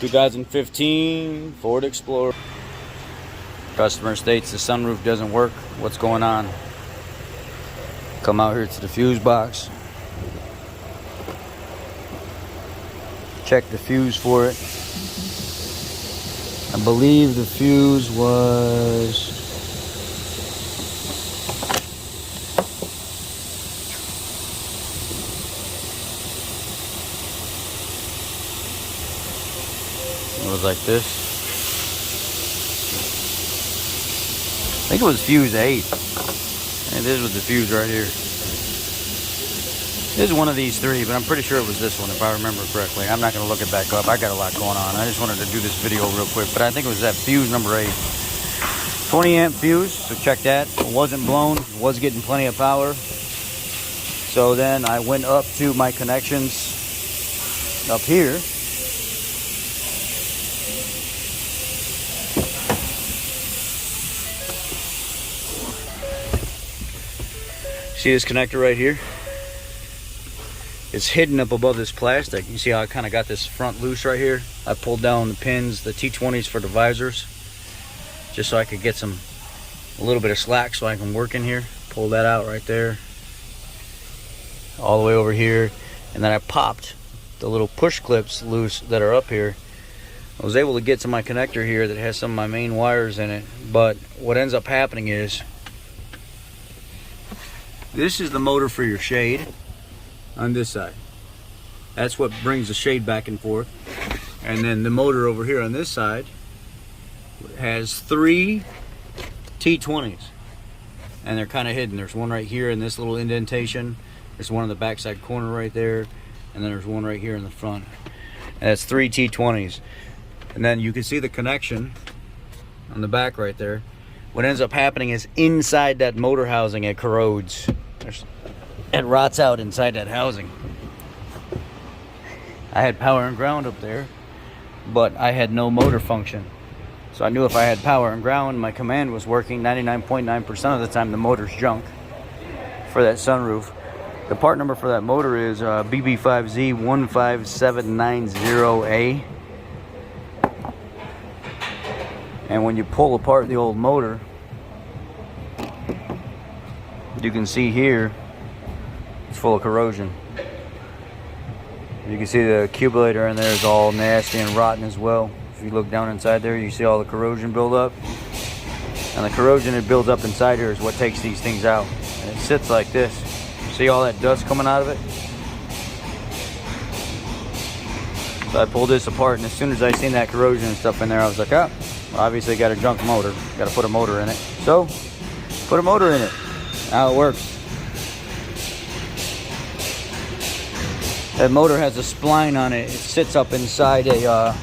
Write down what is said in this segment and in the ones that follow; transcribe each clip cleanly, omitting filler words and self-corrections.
2015 Ford Explorer. Customer states the sunroof doesn't work. What's going on? Come out here to the fuse box. Check the fuse for it. I believe the fuse was like this. I think it was fuse 8. And this was the fuse right here. This is one of these three, but I'm pretty sure it was this one if I remember correctly. I'm not going to look it back up. I got a lot going on. I just wanted to do this video real quick, but I think it was that fuse number 8. 20 amp fuse, so check that. It wasn't blown, it was getting plenty of power. So then I went up to my connections up here. See this connector right here? It's hidden up above this plastic. You see how I kind of got this front loose right here? I pulled down the pins, the T20s for the visors, just so I could get a little bit of slack so I can work in here. Pull that out right there, all the way over here, and then I popped the little push clips loose that are up here. I was able to get to my connector here that has some of my main wires in it, but what ends up happening is this is the motor for your shade on this side. That's what brings the shade back and forth. And then the motor over here on this side has 3 T20s. And they're kind of hidden. There's one right here in this little indentation. There's one in the backside corner right there. And then there's one right here in the front. And that's 3 T20s. And then you can see the connection on the back right there. What ends up happening is inside that motor housing it corrodes. It rots out inside that housing. I had power and ground up there, but I had no motor function. So I knew if I had power and ground, my command was working 99.9% of the time. The motor's junk for that sunroof. The part number for that motor is BB5Z15790A. And when you pull apart the old motor, you can see here it's full of corrosion. You can see the accumulator in there is all nasty and rotten as well. If you look down inside there, you see all the corrosion build up. And the corrosion that builds up inside here is what takes these things out. And it sits like this. See all that dust coming out of it? So I pulled this apart, and as soon as I seen that corrosion and stuff in there, I was like, oh, well, obviously got a junk motor. Got to put a motor in it. So, put a motor in it. How it works. That motor has a spline on it. It sits up inside a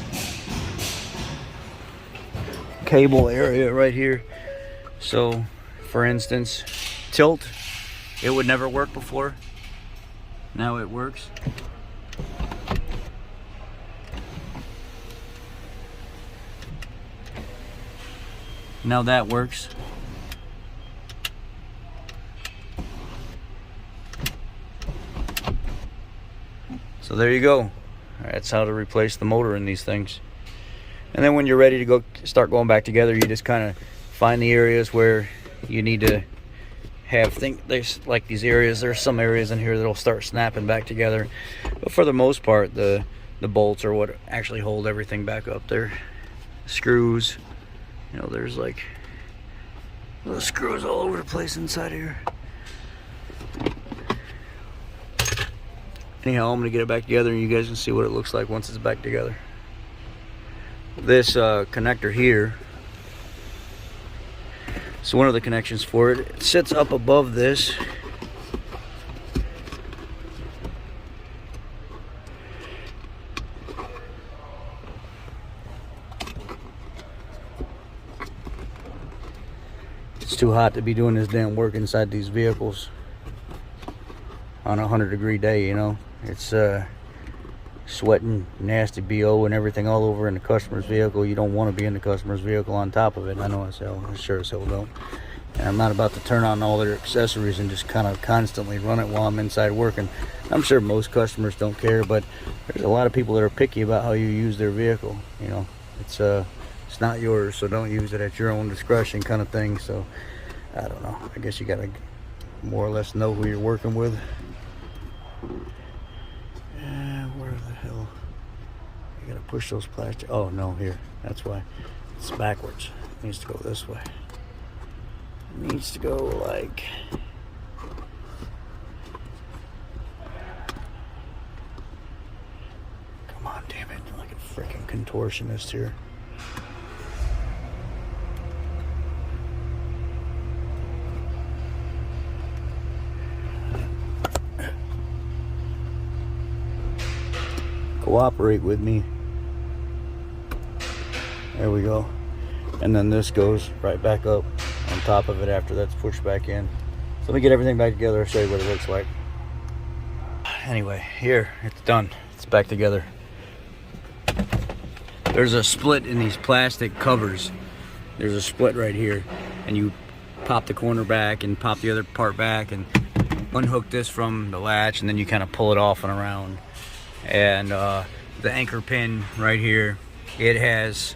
cable area right here. So, for instance, tilt. It would never work before. Now it works. Now that works. So there you go. That's how to replace the motor in these things. And then when you're ready to start going back together, you just kind of find the areas where you need to have there's like these areas. There's some areas in here that'll start snapping back together, but for the most part, the bolts are what actually hold everything back up there. Screws, you know, there's like little screws all over the place inside here. Anyhow, I'm going to get it back together and you guys can see what it looks like once it's back together. This connector here, so one of the connections for it, it sits up above this. It's too hot to be doing this damn work inside these vehicles on a 100-degree day, you know. It's sweating, nasty BO and everything all over in the customer's vehicle. You don't want to be in the customer's vehicle on top of it. I know I sure as hell don't. And I'm not about to turn on all their accessories and just kind of constantly run it while I'm inside working. I'm sure most customers don't care, but there's a lot of people that are picky about how you use their vehicle. You know, it's not yours, so don't use it at your own discretion, kind of thing. So I don't know. I guess you gotta more or less know who you're working with. Where the hell? You gotta push those plastic. Oh no, here. That's why. It's backwards. It needs to go this way. It needs to go like. Come on, damn it! Like a freaking contortionist here. Cooperate with me. There we go. And then this goes right back up on top of it after that's pushed back in. So let me get everything back together. I'll show you what it looks like. Anyway, here, it's done. It's back together. There's a split in these plastic covers. There's a split right here. And you pop the corner back and pop the other part back and unhook this from the latch, and then you kind of pull it off and around. And the anchor pin right here, it has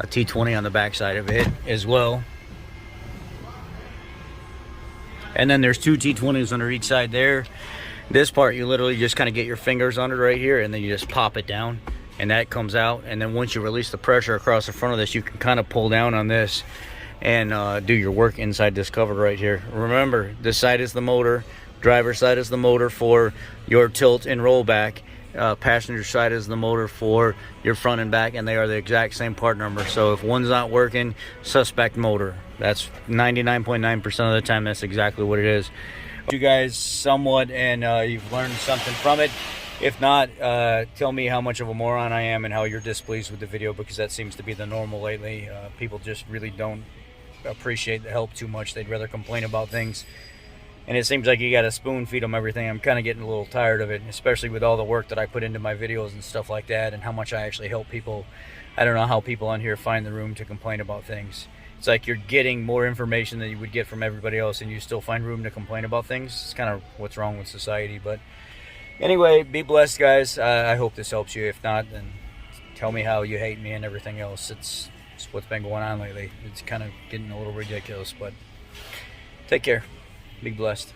a T20 on the back side of it as well. And then there's two T20s under each side there. This part you literally just kind of get your fingers under right here, and then you just pop it down and that comes out. And then once you release the pressure across the front of this, you can kind of pull down on this and do your work inside this cover right here. Remember, this side is the motor, driver's side is the motor for your tilt and rollback. Passenger side is the motor for your front and back, and they are the exact same part number. So if one's not working, suspect motor. That's 99.9% of the time, that's exactly what it is. You guys somewhat, and you've learned something from it. If not, tell me how much of a moron I am and how you're displeased with the video, because that seems to be the normal lately. People just really don't appreciate the help too much. They'd rather complain about things. And it seems like you gotta spoon feed them everything. I'm kind of getting a little tired of it, especially with all the work that I put into my videos and stuff like that, and how much I actually help people. I don't know how people on here find the room to complain about things. It's like you're getting more information than you would get from everybody else, and you still find room to complain about things. It's kind of what's wrong with society. But anyway, be blessed, guys. I hope this helps you. If not, then tell me how you hate me and everything else. It's what's been going on lately. It's kind of getting a little ridiculous, but take care. Be blessed.